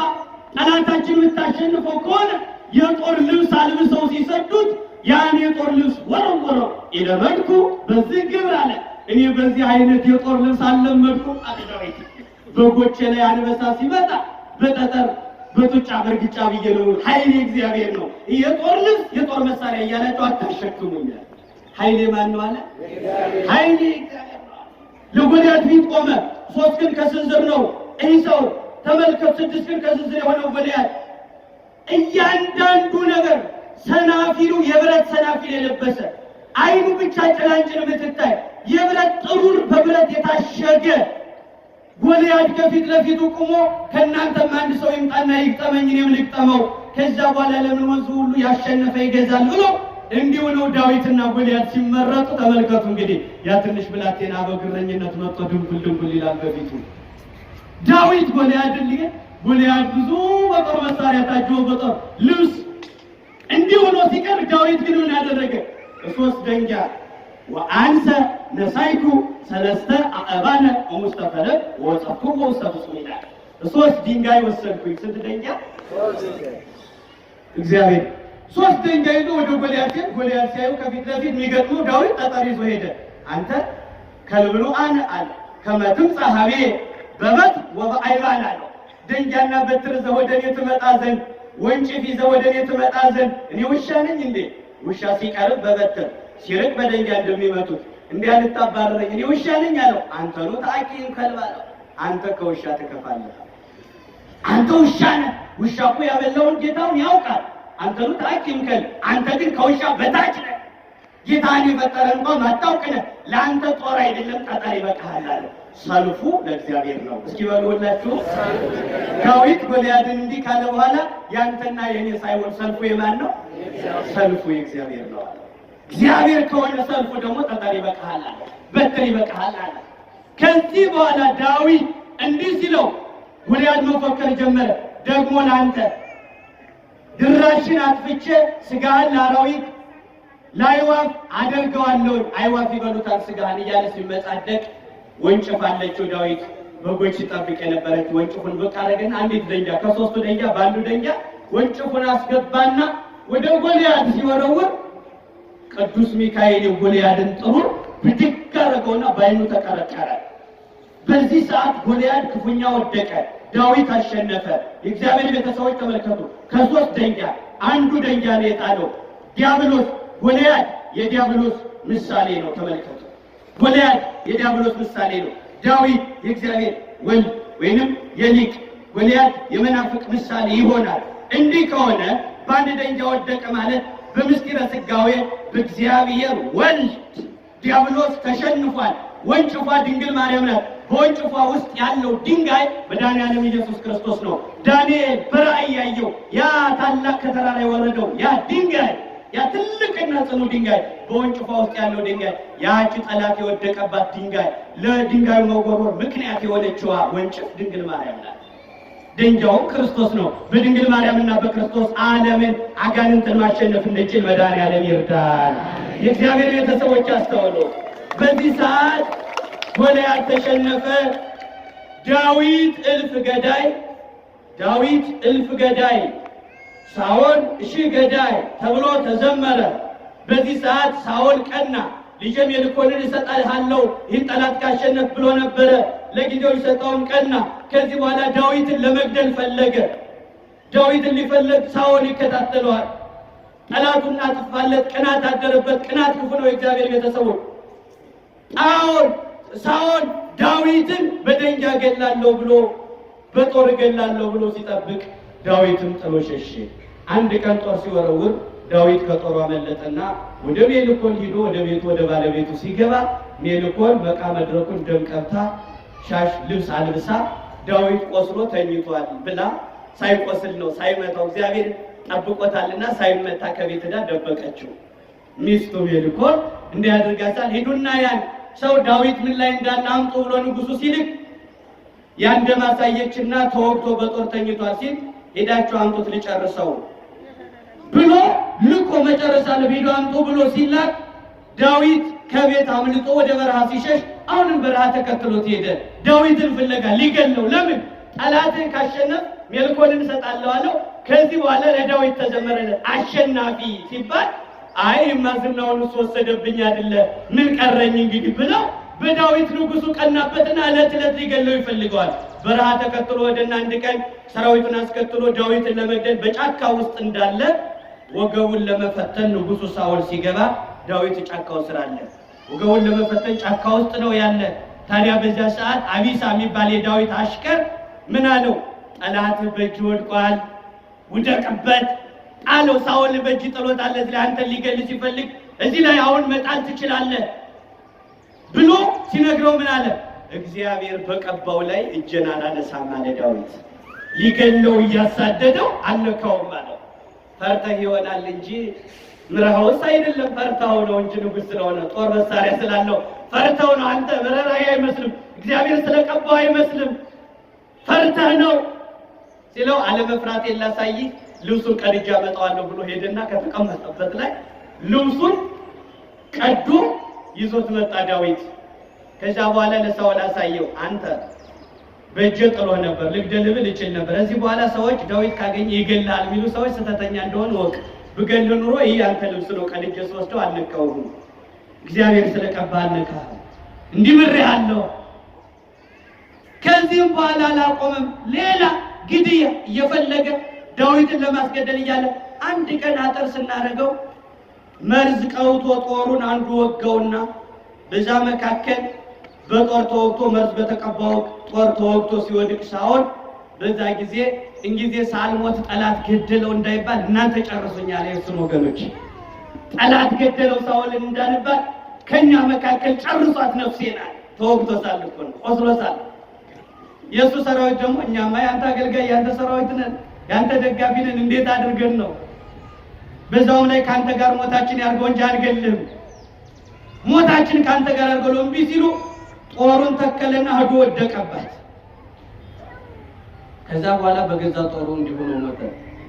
ጠላታችን የምታሸንፈው ከሆነ የጦር ልብስ አልብሰው ሲሰዱት ያን የጦር ልብስ ወረወረው። ኢለመድኩ በዚህ ግብር አለ፣ እኔ በዚህ አይነት የጦር ልብስ አልለመድኩም አለ ዳዊት። በጎቼ ላይ አንበሳ ሲመጣ በጠጠር በጡጫ በርግጫ ብዬ ነው። ኃይሌ እግዚአብሔር ነው። የጦር ልብስ የጦር መሳሪያ እያላችሁ አታሸክሙኛል። ኃይሌ ማን ነው አለ? ኃይሌ እግዚአብሔር ነው። ለጎልያድ ፊት ቆመ። 3 ክንድ ከስንዝር ነው። ይህ ሰው ተመልከቱ፣ 6 ክንድ ከስንዝር የሆነው ጎልያድ እያንዳንዱ ነገር ሰናፊሉ የብረት ሰናፊል የለበሰ አይኑ ብቻ ጭላንጭል የምትታይ የብረት ጥሩር በብረት የታሸገ ጎልያድ ከፊት ለፊቱ ቆሞ ከእናንተም አንድ ሰው ይምጣና ይግጠመኝ እኔም ልግጠመው፣ ከዛ በኋላ ለምን ወንዙ ሁሉ ያሸነፈ ይገዛል ብሎ እንዲሁ ነው ዳዊትና ጎልያድ ሲመረጡ። ተመልከቱ እንግዲህ ያ ትንሽ ብላቴና በግረኝነት መጥቶ ድንጉል ይላል በፊቱ። ዳዊት ጎልያድን ሊገ ጎልያድ ብዙ በጦር መሳሪያ ታጅቦ በጦር ልብስ እንዲሁ ነው ሲቀር፣ ዳዊት ግን ምን ያደረገ? 3 ደንጊያ ወአንሰ ነሳይኩ 3 አዕባነ ወሙስተፈለ ወጸፍኩ ወስተፍሱ ይላል። 3 ድንጋይ ወሰድኩኝ። ስንት ደንጊያ? 3 እግዚአብሔር 3 ድንጋይ ይዞ ወደ ጎልያድ ሲያዩ ከፊት ለፊት የሚገጥሙ ዳዊት ጠጠር ይዞ ሄደ። አንተ ከልብሉ አለ ከመትም ጸሐቤ በበት ወበአይባል አለ። ደንጃና በትር ይዘህ ወደ እኔ ትመጣ ዘንድ ወንጭፍ ይዘህ ወደ እኔ ትመጣ ዘንድ እኔ ውሻ ነኝ እንዴ? ውሻ ሲቀርብ በበትር ሲርቅ በደንጃ እንደሚመቱት እንዲህ አልታባረረኝ እኔ ውሻ ነኝ አለው። አንተኑ ታቂም ከልብ አለው። አንተ ከውሻ ትከፋለህ። አንተ ውሻ ነህ። ውሻ እኮ ያበላውን ጌታውን ያውቃል። አንተኑ ታቂም ከልብ፣ አንተ ግን ከውሻ በታች ነህ። ጌታን የፈጠረ እንኳን ማታውቅ ነህ። ለአንተ ጦር አይደለም ጠጠር ይበቃሃል አለ። ሰልፉ ለእግዚአብሔር ነው። እስኪ በሉላችሁ ዳዊት ጎልያድን እንዲህ ካለ በኋላ ያንተና የኔ ሳይሆን ሰልፉ የማን ነው? ሰልፉ የእግዚአብሔር ነው። እግዚአብሔር ከሆነ ሰልፉ ደግሞ ጠጠር ይበቃሃል አለ፣ በትር ይበቃሃል አለ። ከዚህ በኋላ ዳዊት እንዲህ ሲለው ጎልያድ መፎከር ጀመረ። ደግሞ ለአንተ ድራሽን አጥፍቼ ስጋህን ለአራዊት ለአዕዋፍ አደርገዋለሁ፣ አዕዋፍ ይበሉታል ስጋህን እያለ ሲመጻደቅ ወንጭፍ አለችው። ዳዊት በጎች ሲጠብቅ የነበረች ወንጭፉን ብቅ አደረገና አንዲት ደንጃ ከሶስቱ ደንጃ በአንዱ ደንጃ ወንጭፉን አስገባና ወደ ጎልያድ ሲወረውር ቅዱስ ሚካኤል የጎልያድን ጥሩር ብድግ አደረገውና በዓይኑ ተቀረቀረ። በዚህ ሰዓት ጎልያድ ክፉኛ ወደቀ። ዳዊት አሸነፈ። የእግዚአብሔር ቤተሰቦች ተመልከቱ። ከሶስት ደንጃ አንዱ ደንጃ ነው የጣለው ዲያብሎስ። ጎልያድ የዲያብሎስ ምሳሌ ነው። ተመልከቱ። ጎልያድ የዲያብሎስ ምሳሌ ነው። ዳዊት የእግዚአብሔር ወልድ ወይንም የሊቅ፣ ጎልያድ የመናፍቅ ምሳሌ ይሆናል። እንዲህ ከሆነ በአንድ ደንጃ ወደቀ ማለት በምስጢረ ሥጋዌ በእግዚአብሔር ወልድ ዲያብሎስ ተሸንፏል። ወንጭፏ ድንግል ማርያም ናት። በወንጭፏ ውስጥ ያለው ድንጋይ መድኃኒዓለም ኢየሱስ ክርስቶስ ነው። ዳንኤል በራእይ ያየው ያ ታላቅ ከተራራ የወረደው ያ ድንጋይ፣ ያ ትልቅና ጽኑ ድንጋይ፣ በወንጭፏ ውስጥ ያለው ድንጋይ፣ ያቺ ጠላት የወደቀባት ድንጋይ፣ ለድንጋዩ መወርወር ምክንያት የሆነችዋ ወንጭፍ ድንግል ማርያም ናት። ደንጃውም ክርስቶስ ነው። በድንግል ማርያምና በክርስቶስ ዓለምን አጋንንትን ማሸነፍ እንድንችል መድኃኒዓለም ይርዳል። የእግዚአብሔር ቤተሰቦች አስተውሉ። በዚህ ሰዓት ጎልያድ ተሸነፈ። ዳዊት እልፍ ገዳይ ሳኦል ሺህ ገዳይ ተብሎ ተዘመረ። በዚህ ሰዓት ሳኦል ቀና። ልጄም ሜልኮልን እሰጥሃለሁ ይህን ጠላት ካሸነፍ ብሎ ነበረ። ለጊዜው ይሰጠውም ቀና። ከዚህ በኋላ ዳዊትን ለመግደል ፈለገ። ዳዊትን ሊፈልግ ሳኦል ይከታተለዋል። ጠላቱን አጥፋለት። ቅናት አደረበት። ቅናት ክፉ ነው። የእግዚአብሔር ቤተሰቦች ሳኦል ዳዊትን በደንጃ ገላለሁ ብሎ በጦር ገላለሁ ብሎ ሲጠብቅ ዳዊትም ጥሎ ሸሸ። አንድ ቀን ጦር ሲወረውር ዳዊት ከጦሩ አመለጠና ወደ ሜልኮል ሄዶ ወደ ባለቤቱ ሲገባ ሜልኮል በቃ መድረኩን ደም ቀብታ ሻሽ ልብስ አልብሳ ዳዊት ቆስሎ ተኝቷል ብላ ሳይቆስል ነው ሳይመታው እግዚአብሔር ጠብቆታልና ሳይመታ ከቤት ዳ ደበቀችው። ሚስቱ ሜልኮል እንዲያደርጋታል። ሄዱና ያን ሰው ዳዊት ምን ላይ እንዳለ አምጡ ብሎ ንጉሱ ሲልክ ያን ደም አሳየችና ተወግቶ በጦር ተኝቷል ሲል ሄዳችሁ አምጡት ልጨርሰው ብሎ ልኮ መጨረሻ ለቢዶ አምጡ ብሎ ሲላክ ዳዊት ከቤት አምልጦ ወደ በረሃ ሲሸሽ አሁንም በረሃ ተከትሎት ሄደ። ዳዊትን ፍለጋ ሊገለው። ለምን? ጠላትን ካሸነፍ ሜልኮልን እሰጣለሁ አለው። ከዚህ በኋላ ለዳዊት ተዘመረለት። አሸናፊ ሲባል አይ ማዝናውን ወሰደብኝ አይደለ ምን ቀረኝ እንግዲህ ብለው በዳዊት ንጉሱ ቀናበትና ዕለት ሊገለው ይፈልገዋል። በረሃ ተከትሎ ወደና አንድ ቀን ሰራዊቱን አስከትሎ ዳዊትን ለመግደል በጫካ ውስጥ እንዳለ ወገቡን ለመፈተን ንጉሱ ሳኦል ሲገባ ዳዊት ጫካው ስር አለ። ወገቡን ለመፈተን ጫካ ውስጥ ነው ያለ። ታዲያ በዚያ ሰዓት አቢሳ የሚባል የዳዊት አሽከር ምን አለው? ጠላት በእጅ ወድቋል፣ ውደቅበት ጣለው። ሳኦል በእጅ ጥሎታል። እዚህ አንተ ሊገል ሲፈልግ እዚህ ላይ አሁን መጣል ትችላለህ ብሎ ሲነግረው ምን አለ? እግዚአብሔር በቀባው ላይ እጄን አላነሳም አለ ዳዊት። ሊገለው እያሳደደው አልነካውም አለው። ፈርተህ ይሆናል እንጂ ምራውስ አይደለም፣ ፈርታው ነው እንጂ ንጉስ ስለሆነ ጦር መሳሪያ ስላለው ፈርታው ነው። አንተ ምራራይ አይመስልም፣ እግዚአብሔር ስለቀባው አይመስልም፣ ፈርተህ ነው ሲለው አለመፍራት የላሳይ ልብሱን ቀድጃ መጣዋለሁ ብሎ ሄደና ከተቀመጠበት ላይ ልብሱን ቀዶ ይዞት መጣ ዳዊት። ከዛ በኋላ ለሳኦል አሳየው። አንተ በእጄ ጥሎ ነበር፣ ልግደልህ ብል እችል ነበር። እዚህ በኋላ ሰዎች ዳዊት ካገኘ ይገላል የሚሉ ሰዎች ስተተኛ እንደሆነ ወቅ ብገል ኑሮ ይህ አንተ ልብስ ነው፣ ቀድጄ ወስደው አልነካውም። እግዚአብሔር ስለቀባህ አልነካህም። እንዲምሬሃለሁ። ከዚህም በኋላ አላቆመም። ሌላ ግድያ እየፈለገ ዳዊትን ለማስገደል እያለ አንድ ቀን አጥር ስናደርገው መርዝ ቀውቶ ጦሩን አንዱ ወጋውና በዛ መካከል በጦር ተወግቶ መርዝ በተቀባው ጦር ተወግቶ ሲወድቅ ሳኦል በዛ ጊዜ እንግዲህ ሳልሞት ጠላት ገደለው እንዳይባል እናንተ ጨርሱኛል የሱን ወገኖች ጠላት ገደለው ሳኦልን እንዳንባል ከኛ መካከል ጨርሷት ነፍሴናል ተወግቶ ሳልኩን ቆስሎሳል። የሱ ሰራዊት ደግሞ እኛማ ያንተ አገልጋይ ያንተ ሰራዊት ነን ያንተ ደጋፊ ነን እንዴት አድርገን ነው በዛው ላይ ካንተ ጋር ሞታችን ያርገው እንጂ አንገልም ሞታችን ካንተ ጋር ያርገው እምቢ ሲሉ ጦሩን ተከለና ሄዶ ወደቀበት። ከዛ በኋላ በገዛ ጦሩ እንዲሆነ ሞተ።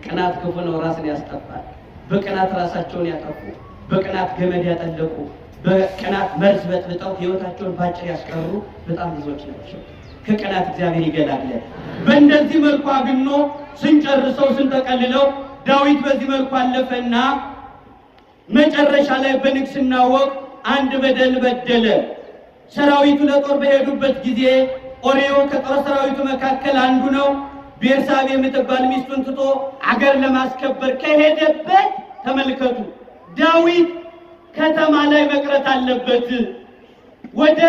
ቅናት ክፉ ነው፣ ራስን ያስጠፋል። በቅናት ራሳቸውን ያጠፉ፣ በቅናት ገመድ ያጠለቁ፣ በቅናት መርዝ በጥብጠው ህይወታቸውን ባጭር ያስቀሩ በጣም ብዙዎች ናቸው። ከቅናት እግዚአብሔር ይገላግለን። በእንደዚህ መልኩ አግኖ ስንጨርሰው ስንጠቀልለው ዳዊት በዚህ መልኩ አለፈና መጨረሻ ላይ በንግስና ወቅት አንድ በደል በደለ። ሰራዊቱ ለጦር በሄዱበት ጊዜ ኦሪዮ ከጦር ሰራዊቱ መካከል አንዱ ነው። ቤርሳቤ የምትባል ሚስቱን ትቶ አገር ለማስከበር ከሄደበት ተመልከቱ። ዳዊት ከተማ ላይ መቅረት አለበት። ወደ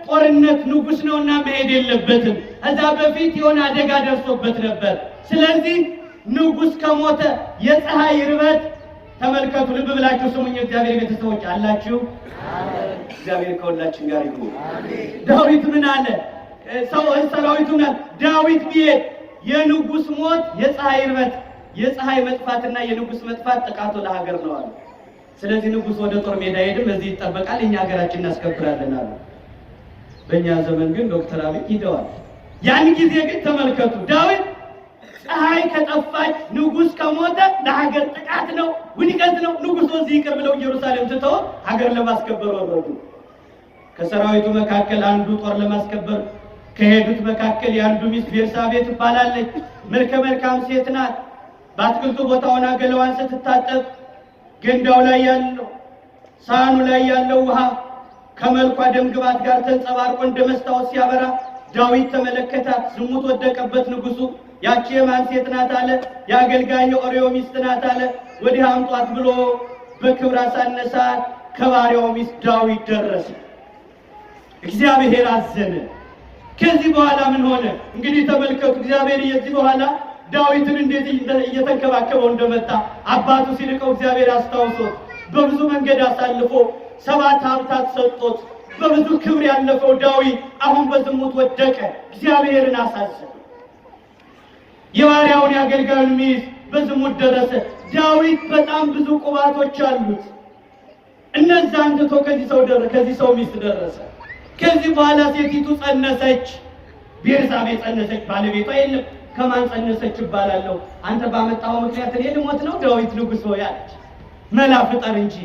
ጦርነት ንጉስ ነውና መሄድ የለበትም። እዛ በፊት የሆነ አደጋ ደርሶበት ነበር። ስለዚህ ንጉስ ከሞተ የፀሐይ ርበት ተመልከቱ። ልብ ብላችሁ ስሙኝ እግዚአብሔር ቤተሰቦች አላችሁ። እግዚአብሔር ከሁላችን ጋር ይሁን። ዳዊት ምን አለ? ሰራዊቱን ዳዊት ቢሄድ የንጉስ ሞት የፀሐይ ርበት የፀሐይ መጥፋትና የንጉስ መጥፋት ጥቃቱ ለሀገር ነው አለ። ስለዚህ ንጉስ ወደ ጦር ሜዳ ሄድም እዚህ ይጠበቃል እኛ ሀገራችን እናስከብራለን አለ። በእኛ ዘመን ግን ዶክተር አብይ ሂደዋል። ያን ጊዜ ግን ተመልከቱ ዳዊት ፀሐይ ከጠፋች ንጉስ ከሞተ ለሀገር ጥቃት ነው ውድቀት ነው። ንጉስ ወዚህ ይቅር ብለው ኢየሩሳሌም ትተው ሀገር ለማስከበር ወረዱ። ከሰራዊቱ መካከል አንዱ ጦር ለማስከበር ከሄዱት መካከል የአንዱ ሚስት ቤርሳቤ ትባላለች። መልከ መልካም ሴት ናት። በአትክልቱ ቦታውን ገላዋን ስትታጠብ ገንዳው ላይ ያለው ሳህኑ ላይ ያለው ውሃ ከመልኳ ደም ግባት ጋር ተንጸባርቆ እንደ መስታወት ሲያበራ ዳዊት ተመለከታት። ዝሙት ወደቀበት ንጉሱ። ያቺ የማን ሴት ናት አለ? የአገልጋይ ኦሪዮ ሚስት ናት አለ። ወዲህ አምጧት ብሎ በክብር አሳነሳት። ከባሪያው ሚስት ዳዊት ደረሰ። እግዚአብሔር አዘነ። ከዚህ በኋላ ምን ሆነ? እንግዲህ ተመልከቱ። እግዚአብሔር የዚህ በኋላ ዳዊትን እንዴት እየተንከባከበው እንደመጣ አባቱ ሲልቀው እግዚአብሔር አስታውሶት በብዙ መንገድ አሳልፎ 7 ሀብታት ሰጥቶት በብዙ ክብር ያለፈው ዳዊት አሁን በዝሙት ወደቀ። እግዚአብሔርን አሳዘነ። የባሪያውን የአገልጋዩን ሚስት በዝሙት ደረሰ። ዳዊት በጣም ብዙ ቁባቶች አሉት። እነዛን ትቶ ከዚህ ሰው ሚስት ደረሰ። ከዚህ በኋላ ሴቲቱ ጸነሰች። ቤርሳቤ ጸነሰች። ባለቤቷ የለም። ከማን ጸነሰች ይባላለሁ? አንተ ባመጣው ምክንያት እኔ ልሞት ነው ዳዊት ንጉስ ሆይ አለች። መላ ፍጠር እንጂ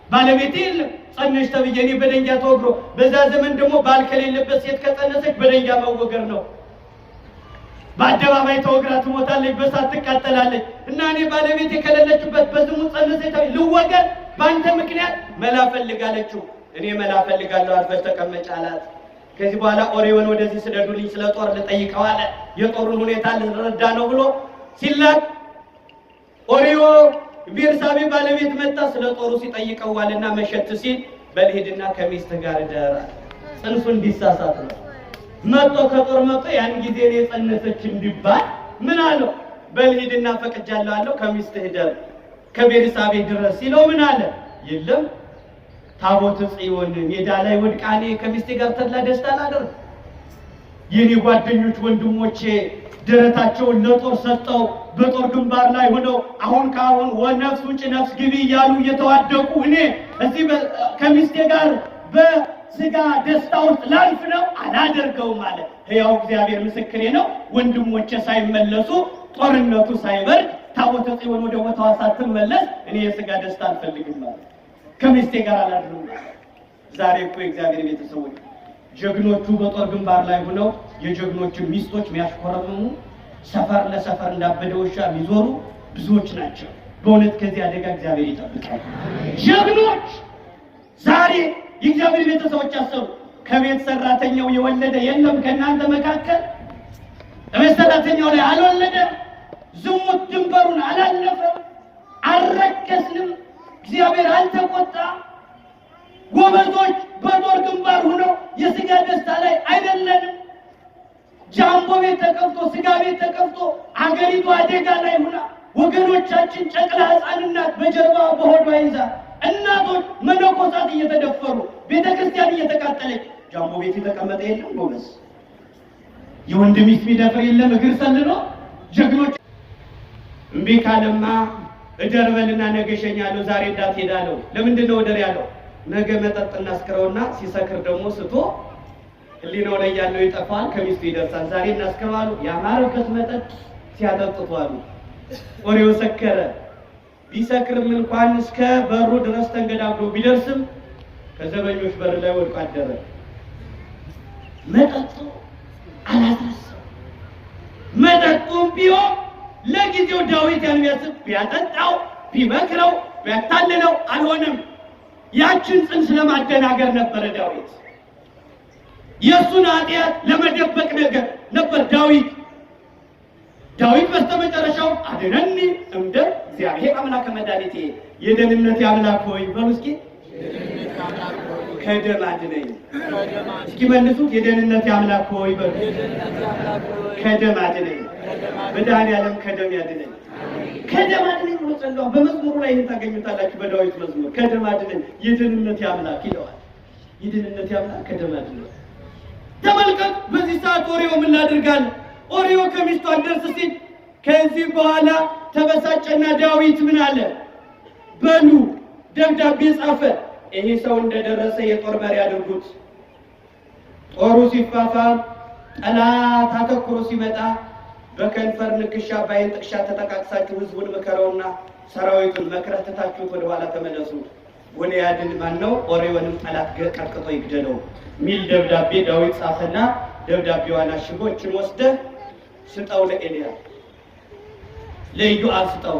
ባለቤቴ የለም። ጸነሽ ተብዬ እኔ በደንጊያ ተወግሮ፣ በዛ ዘመን ደግሞ ባል ከሌለበት ሴት ከጸነሰች በደንጊያ መወገር ነው። በአደባባይ ተወግራ ትሞታለች፣ በሳት ትቃጠላለች። እና እኔ ባለቤቴ ከሌለችበት በዝሙት ጸነሰች ልወገር በአንተ ምክንያት መላ ፈልጋለችው። እኔ መላ ፈልጋለሁ አልፈሽ ተቀመጭ አላት። ከዚህ በኋላ ኦሪዮን ወደዚህ ስደዱልኝ ስለ ጦር ልጠይቀው አለ። የጦሩን ሁኔታ ልረዳ ነው ብሎ ሲላክ ኦሪዮ ቤርሳቤ ባለቤት መጣ። ስለ ጦሩ ሲጠይቀው ዋልና መሸት ሲል በልሂድና ከሚስት ጋር ደራ ጽንሱ እንዲሳሳት ነው መጥቶ ከጦር መጥቶ ያን ጊዜ የጸነሰች እንዲባል ምን አለው? በልሂድና ፈቅጃለሁ አለው። ከሚስት ሄደር ከቤርሳቤ ድረስ ሲለው ምን አለ? የለም ታቦት ጽዮን ሜዳ ላይ ወድቃኔ ከሚስቴ ጋር ተድላ ደስታ አላደርግ። የኔ ጓደኞች ወንድሞቼ ደረታቸውን ለጦር ሰጠው በጦር ግንባር ላይ ሆነው አሁን ካሁን ወነፍስ ውጭ ነፍስ ግቢ እያሉ እየተዋደቁ እኔ እዚህ ከሚስቴ ጋር በስጋ ደስታ ውስጥ ላልፍ ነው አላደርገውም ማለት ሕያው እግዚአብሔር ምስክሬ ነው። ወንድሞቼ ሳይመለሱ ጦርነቱ ሳይበርድ ታቦተ ጽዮን ወደ ቦታዋ ሳትመለስ እኔ የስጋ ደስታ አልፈልግም ማለት ከሚስቴ ጋር አላድርም። ዛሬ እኮ የእግዚአብሔር ቤተሰቦች ጀግኖቹ በጦር ግንባር ላይ ሆነው የጀግኖቹ ሚስቶች የሚያሽኮረመሙ ሰፈር ለሰፈር እንዳበደ ውሻ የሚዞሩ ብዙዎች ናቸው። በእውነት ከዚህ አደጋ እግዚአብሔር ይጠብቃል። ጀግኖች ዛሬ የእግዚአብሔር ቤተሰቦች አሰቡ። ከቤት ሰራተኛው የወለደ የለም ከእናንተ መካከል? ከቤት ሰራተኛው ላይ አልወለደ? ዝሙት ድንበሩን አላለፈ? አልረከስንም? እግዚአብሔር አልተቆጣ? ጎበዞች በጦር ግንባር ሆነው የስጋ ደስታ ላይ አይደለንም? ጃምቦ ቤት ተከፍቶ ስጋ ቤት ተከፍቶ አገሪቱ አደጋ ላይ ሆና ወገኖቻችን ጨቅላ ሕፃንናት በጀርባ በሆዷ ይዛ እናቶች መነኮሳት እየተደፈሩ ቤተክርስቲያን እየተቃጠለች ጃምቦ ቤት የተቀመጠ የለም ጎበዝ? የወንድ ሚስት የሚደፍር የለም እግር ሰልሎ ጀግኖች። እምቢ ካለማ እደር በልና ነገ እሸኛለሁ ዛሬ እንዳትሄዳለሁ። ለምንድን ነው እደር ያለው? ነገ መጠጥ እናስክረውና ሲሰክር ደግሞ ስቶ ህሊናው ላይ ያለው ይጠፋል፣ ከሚስቱ ይደርሳል። ዛሬ እናስክረዋሉ። ያማረበት መጠጥ ሲያጠጥቷሉ። ኦሪዮ ሰከረ። ቢሰክርም እንኳን እስከ በሩ ድረስ ተንገዳግዶ ቢደርስም ከዘበኞች በር ላይ ወድቆ አደረ። መጠጡ አላስረሳው። መጠጡም ቢሆን ለጊዜው ዳዊት ያን ቢያስብ ቢያጠጣው ቢመክረው ቢያታልለው አልሆነም። ያችን ጽንስ ለማደናገር ነበረ ዳዊት። የእሱን ኃጢአት ለመደበቅ ነገር ነበር ዳዊት በስተመጨረሻው አድነኒ እምደ እግዚአብሔር አምላከ መድኃኒቴ፣ የደህንነቴ አምላክ ሆይ በሉ እስኪ ከደም አድነኝ። እስኪ መልሱት፣ የደህንነቴ አምላክ ሆይ በሉ ከደም አድነኝ። መድኃኒዓለም ከደም ያድነኝ። ከደም አድነኝ ብሎ ጸልዋ። በመዝሙሩ ላይ ታገኙታላችሁ። በዳዊት መዝሙር ከደም አድነኝ የደህንነቴ አምላክ ይለዋል። የደህንነቴ አምላክ ከደም አድነኝ። ተመልከቱ። በዚህ ሰዓት ኦሪዮ ምን ላድርጋል? ኦሪዮ ከሚስቱ አልደርስ ሲል ከዚህ በኋላ ተበሳጨና ዳዊት ምን አለ? በሉ ደብዳቤ ጻፈ። ይሄ ሰው እንደደረሰ የጦር መሪ አድርጉት። ጦሩ ሲፋፋም ጠላት አተኩሮ ሲመጣ በከንፈር ንክሻ ባይን ጥቅሻ ተጠቃቅሳችሁ ህዝቡን መከረውና ሰራዊቱን መክረትታችሁት ወደ ኋላ ተመለሱ። ጎልያድን ማነው? ኦሪዮንም ጠላት ቀጥቅጦ ይግደለው ሚል ደብዳቤ ዳዊት ጻፈና ደብዳቤዋን አሽጎ እችን ወስደህ ስጠው ለኤልያስ፣ ለኢዮአብ ስጠው፣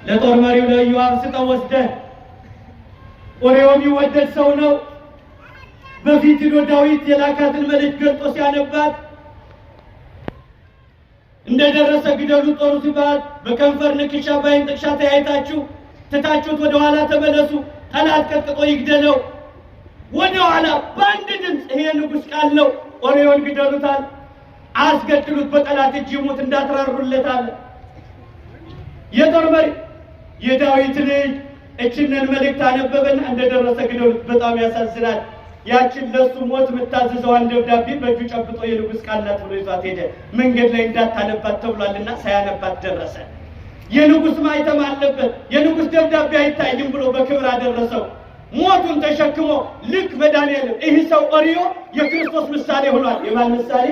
ለጦር መሪው ለኢዮአብ ስጠው ወስደህ። ኦሪዮ የሚወደድ ሰው ነው። በፊት ሄዶ ዳዊት የላካትን መልእክት ገልጦ ሲያነባት እንደደረሰ ግደሉ ጦሩ ሲባል በከንፈር ንክሻ ባይን ጥቅሻ ተያይታችሁ ትታችሁት ወደ ኋላ ተመለሱ፣ ጠላት ቀጥቅጦ ይግደለው። ወደ ኋላ በአንድ ድምፅ ይሄ ንጉሥ ቃል ነው፣ ኦሪዮን ግደሉታል፣ አስገድሉት፣ በጠላት እጅ ይሙት፣ እንዳትራሩለታል። የጦር መሪ የዳዊት ልጅ እችንን መልእክት አነበበና እንደደረሰ ግደሉት። በጣም ያሳዝናል። ያችን ለሱ ሞት የምታዘዘዋን ደብዳቤ በእጁ ጨብጦ የንጉሥ ቃል ናት ብሎ ይዟት ሄደ። መንገድ ላይ እንዳታነባት ተብሏልና ሳያነባት ደረሰ። የንጉሥ ማይተም አለበት። የንጉሥ ደብዳቤ አይታይም ብሎ በክብር አደረሰው። ሞቱን ተሸክሞ ልክ መድኃኒዓለም ይህ ሰው ኦሪዮ የክርስቶስ ምሳሌ ሆኗል። የማን ምሳሌ?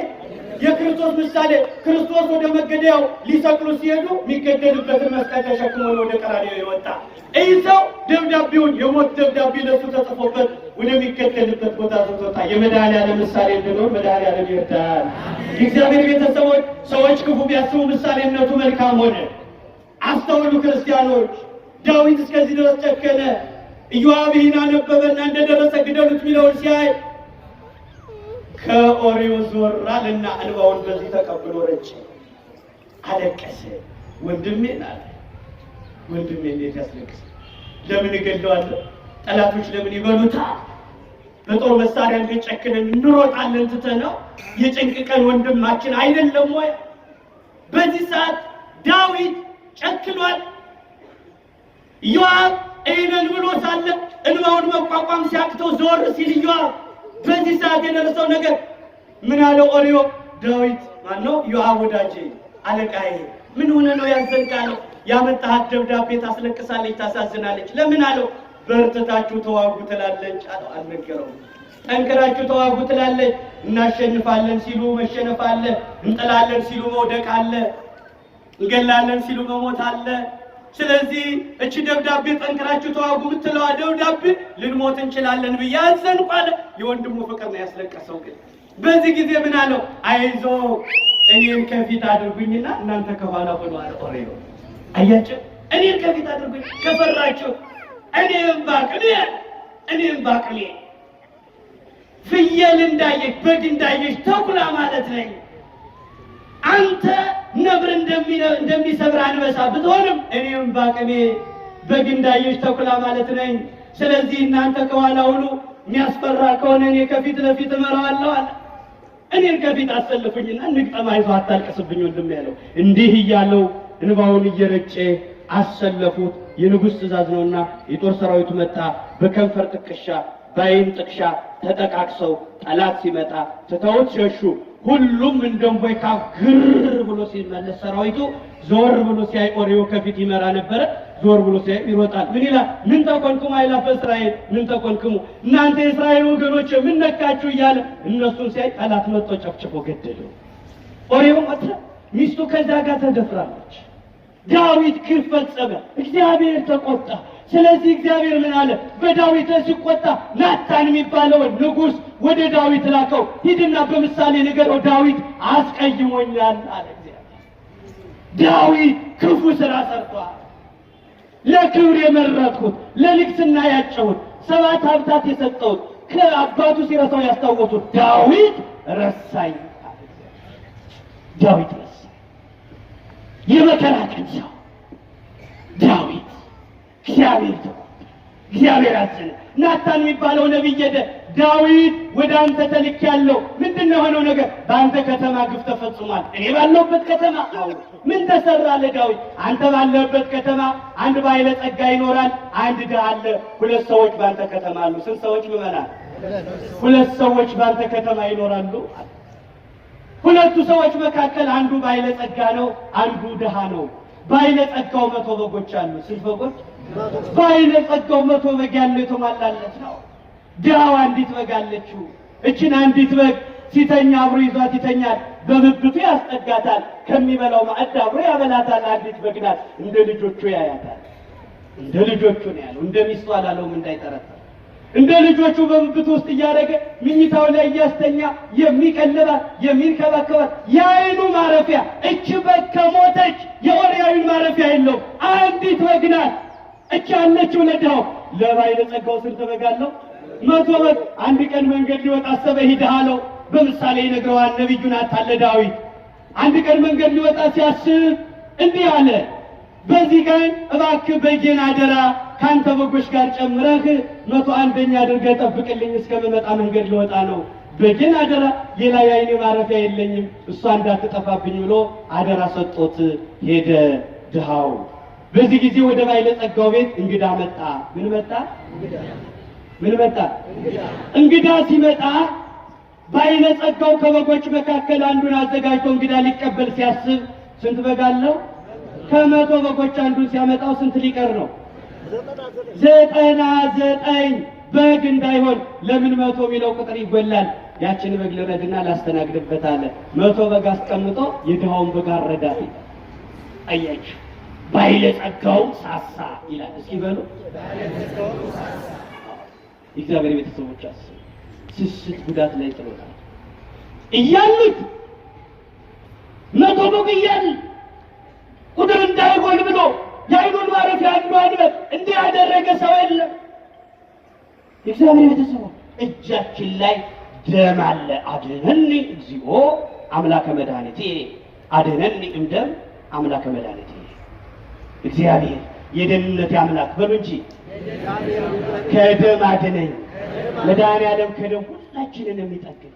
የክርስቶስ ምሳሌ። ክርስቶስ ወደ መገደያው ሊሰቅሉ ሲሄዱ የሚገደልበትን መስቀል ተሸክሞ ወደ ቀራንዮ የወጣ ይህ ሰው ደብዳቤውን የሞት ደብዳቤ ለሱ ተጽፎበት ወደሚገደልበት ቦታ ዘውቶታ የመድኃኒዓለም ምሳሌ እንድንሆን መድኃኒዓለም ይርዳል። የእግዚአብሔር ቤተሰቦች፣ ሰዎች ክፉ ቢያስቡ ምሳሌነቱ መልካም ሆነ። አስተውሉ ክርስቲያኖች። ዳዊት እስከዚህ ድረስ ጨከነ። ኢዮአብ ይህን አነበበና እንደደረሰ ግደሉት የሚለውን ሲያይ ከኦሪዮ ዞር አለና እንባውን በዚህ ተቀብሎ ረጨ፣ አለቀሰ። ወንድሜን አለ፣ ወንድሜ እንዴት ያስለቅስ? ለምን እገድለዋለሁ? ጠላቶች ለምን ይበሉታል? በጦር መሳሪያ እንጨክነን እንሮጣለን ትተነው የጭንቅ ቀን ወንድማችን አይደለም ወይ? በዚህ ሰዓት ዳዊት ጨክኗል። ኢዮአብ ይህንን ብሎ ሳለ እንባውን መቋቋም ሲያቅተው ዞር ሲል ኢዮአብ በዚህ ሰዓት የደረሰው ነገር ምን አለው? ኦሪዮ ዳዊት ማነው? ኢዮአብ ወዳጄ አለቃዬ ምን ሆነ ነው ያዘንካለው? ያመጣሃት ደብዳቤ ታስለቅሳለች፣ ታሳዝናለች። ለምን አለው? በርትታችሁ ተዋጉ ትላለች አለው። አልነገረውም። ጠንክራችሁ ተዋጉ ትላለች። እናሸንፋለን ሲሉ መሸነፍ አለ፣ እንጥላለን ሲሉ መውደቅ አለ፣ እንገላለን ሲሉ መሞት አለ። ስለዚህ እቺ ደብዳቤ ጠንክራችሁ ተዋጉ የምትለዋ ደብዳቤ ልንሞት እንችላለን ብዬ አዘንኩ አለ። የወንድሙ ፍቅር ነው ያስለቀሰው። ግን በዚህ ጊዜ ምን አለው? አይዞ እኔን ከፊት አድርጉኝና እናንተ ከኋላ ሆኖ አለ ኦሪዮ። አያችሁ፣ እኔን ከፊት አድርጉኝ፣ ከፈራችሁ እኔም ባቅሌ ፍየል እንዳየሽ በግ እንዳየሽ ተኩላ ማለት ነኝ። አንተ ነብር እንደሚሰብር አንበሳ ብትሆንም እኔም ባቅሜ በግ እንዳየሽ ተኩላ ማለት ነኝ። ስለዚህ እናንተ ከኋላ ሁሉ የሚያስፈራ ከሆነ እኔ ከፊት ለፊት እመራዋለሁ አለ። እኔን ከፊት አሰልፉኝና ንግጠም፣ አይዞህ አታልቅስብኝ ወንድም ያለው እንዲህ እያለው እንባውን እየረጨ አሰለፉት። የንጉሥ ትእዛዝ ነውና የጦር ሰራዊቱ መጣ። በከንፈር ጥቅሻ በዓይን ጥቅሻ ተጠቃቅሰው ጠላት ሲመጣ ትተውት ሸሹ። ሁሉም እንደምቦይ ካፍ ግር ብሎ ሲመለስ ሰራዊቱ ዞር ብሎ ሲያይ ኦሪዮ ከፊት ይመራ ነበረ። ዞር ብሎ ሲያይ ይሮጣል። ምን ይላል? ምን ተቆንክሙ አይላፈ እስራኤል ምን ተቆንክሙ፣ እናንተ የእስራኤል ወገኖች ምን ነካችሁ እያለ እነሱን ሲያይ ጠላት መጥቶ ጨፍጭፎ ገደለው። ኦሪዮ መጣ። ሚስቱ ከዛ ጋር ተደፍራለች። ዳዊት ግፍ ፈጸመ። እግዚአብሔር ተቆጣ። ስለዚህ እግዚአብሔር ምን አለ? በዳዊት ሲቆጣ ናታን የሚባለውን ንጉሥ ወደ ዳዊት ላከው። ሂድና በምሳሌ ንገረው ዳዊት አስቀይሞኛል አለ እግዚአብሔር። ዳዊት ክፉ ስራ ሰርቷል። ለክብር የመረጥኩት፣ ለንግስና ያጨሁት፣ 7 ሀብታት የሰጠሁት፣ ከአባቱ ሲረሳው ያስታወሱት ዳዊት ረሳኝ አለ እግዚአብሔር። ዳዊት ረሳኝ። የመከራ ቀን ሰው ዳዊት እግዚአብሔር ተቆጣ። እግዚአብሔር አዘነ። ናታን የሚባለው ነቢይ ሄደ። ዳዊት ወደ አንተ ተልኬያለሁ። ምንድን ነው የሆነው ነገር? በአንተ ከተማ ግፍ ተፈጽሟል። እኔ ባለሁበት ከተማ ምን ተሰራ ለዳዊት? አንተ ባለህበት ከተማ አንድ ባለጸጋ ይኖራል፣ አንድ ድሃ አለ። 2 ሰዎች በአንተ ከተማ አሉ። ስንት ሰዎች ምዕመናን? 2 ሰዎች በአንተ ከተማ ይኖራሉ። 2 ሰዎች መካከል አንዱ ባለጸጋ ነው፣ አንዱ ድሃ ነው። ባለጸጋው 100 በጎች አሉ። ስንት በጎች? ባለጸጋው 100 በግ ያለው የተሟላለት ነው። ድሃው አንዲት በግ አለችው። እችን አንዲት በግ ሲተኛ አብሮ ይዟት ይተኛል። በብብቱ ያስጠጋታል። ከሚበላው ማዕድ አብሮ ያበላታል። አንዲት በግ ናት። እንደ ልጆቹ ያያታል። እንደ ልጆቹ ነው ያለው። እንደ ሚስቱ አላለውም እንዳይጠረጠር። እንደ ልጆቹ በብብቱ ውስጥ እያደረገ ምኝታው ላይ እያስተኛ የሚቀልባት የሚንከባከባት የዓይኑ ማረፊያ። እች በግ ከሞተች የኦሪያዊን ማረፊያ የለውም። አንዲት በግ ናት። እች ያለችው ለድሃው። ለባለጸጋው ስንት በግ አለው? 100 በግ። አንድ ቀን መንገድ ሊወጣ አሰበ። ሂድ አለው። በምሳሌ ይነግረዋል ነቢዩ ናታን ለዳዊት። አንድ ቀን መንገድ ሊወጣ ሲያስብ እንዲህ አለ፣ በዚህ ቀን እባክህ በጌን አደራ ካንተ በጎች ጋር ጨምረህ 101ኛ አድርገህ ጠብቅልኝ፣ እስከምመጣ መንገድ ሊወጣ ነው። በጌን አደራ፣ ሌላ የዓይኔ ማረፊያ የለኝም፣ እሷ እንዳትጠፋብኝ ብሎ አደራ ሰጥቶት ሄደ ድሃው። በዚህ ጊዜ ወደ ባለጸጋው ቤት እንግዳ መጣ። ምን መጣ? ምን መጣ? እንግዳ ሲመጣ ባለጸጋው ከበጎች መካከል አንዱን አዘጋጅቶ እንግዳ ሊቀበል ሲያስብ ስንት በግ አለው? ከ100 በጎች አንዱን ሲያመጣው ስንት ሊቀር ነው? 99 በግ እንዳይሆን ለምን 100 የሚለው ቁጥር ይጎላል። ያችን በግ ልረድና ላስተናግድበት አለ። 100 በግ አስቀምጦ የድሃውን በግ አረዳት። አያችሁ፣ ባለጸጋው ሳሳ ይላል። እስኪ በሉ እግዚአብሔር ቤተሰቦች አስቡ። ስስት ጉዳት ላይ ጥሎታል። እያሉት 100 በግ እያሉ ቁጥር እንዳይጎል ብሎ የዓይኑን ማረፊያ አንዷን እንዲህ ያደረገ ሰው የለም። እግዚአብሔር ቤተሰቦች እጃችን ላይ ደም አለ። አድነኒ እግዚኦ አምላከ መድኃኒቴ፣ አድነኒ እምደም አምላከ መድኃኒቴ። እግዚአብሔር የደህንነቴ አምላክ በሉ እንጂ ከደም አድነኝ። መድኃኔዓለም ከደም ሁላችንን የሚጠግን